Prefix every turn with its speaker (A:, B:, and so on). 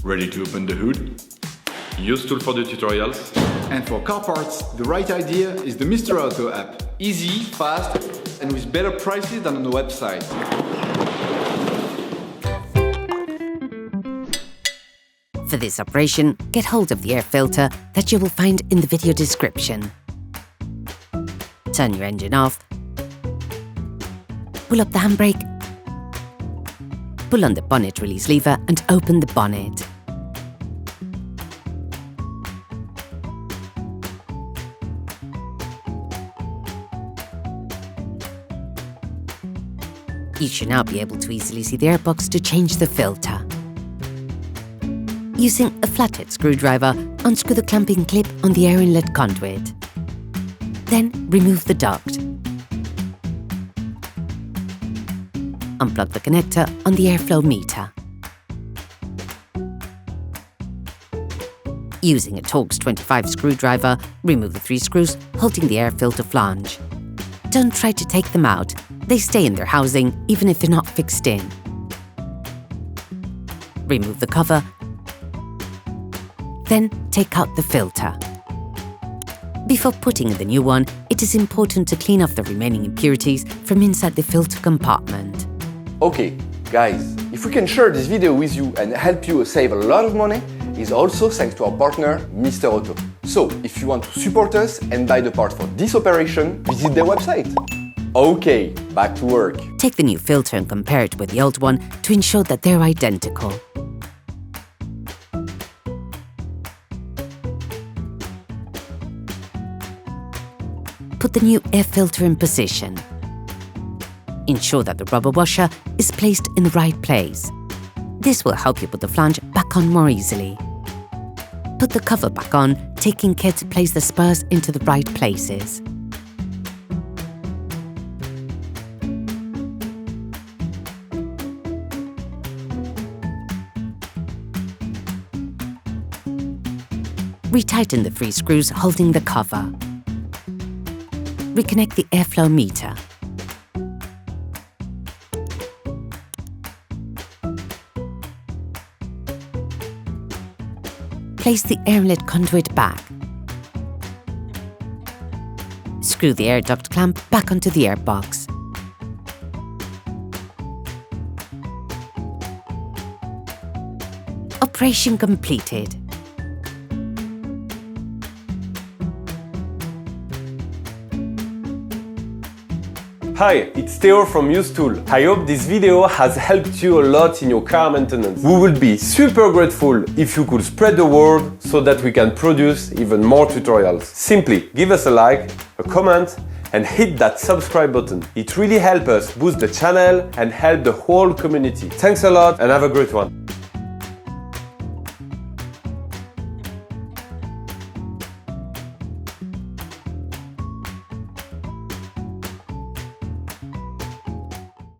A: Ready to open the hood? Usetool for the tutorials.
B: And for car parts, the right idea is the Mr. Auto app. Easy, fast, and with better prices than on the website.
C: For this operation, get hold of the air filter that you will find in the video description. Turn your engine off. Pull up the handbrake. Pull on the bonnet release lever and open the bonnet. You should now be able to easily see the airbox to change the filter. Using a flathead screwdriver, unscrew the clamping clip on the air inlet conduit. Then remove the duct. Unplug the connector on the airflow meter. Using a Torx T25 screwdriver, remove the 3 screws holding the air filter flange. Don't try to take them out. They stay in their housing even if they're not fixed in. Remove the cover. Then take out the filter. Before putting in the new one, it is important to clean off the remaining impurities from inside the filter compartment.
D: Okay, guys, if we can share this video with you and help you save a lot of money, is also thanks to our partner, Mr. Auto. So, if you want to support us and buy the part for this operation, visit their website. Okay, back to work.
C: Take the new filter and compare it with the old one to ensure that they're identical. Put the new air filter in position. Ensure that the rubber washer is placed in the right place. This will help you put the flange back on more easily. Put the cover back on, taking care to place the spurs into the right places. Retighten the 3 screws holding the cover. Reconnect the airflow meter. Place the air inlet conduit back. Screw the air duct clamp back onto the airbox. Operation completed.
E: Hi, it's Theo from Usetool. I hope this video has helped you a lot in your car maintenance. We would be super grateful if you could spread the word so that we can produce even more tutorials. Simply give us a like, a comment, and hit that subscribe button. It really helps us boost the channel and help the whole community. Thanks a lot and have a great one.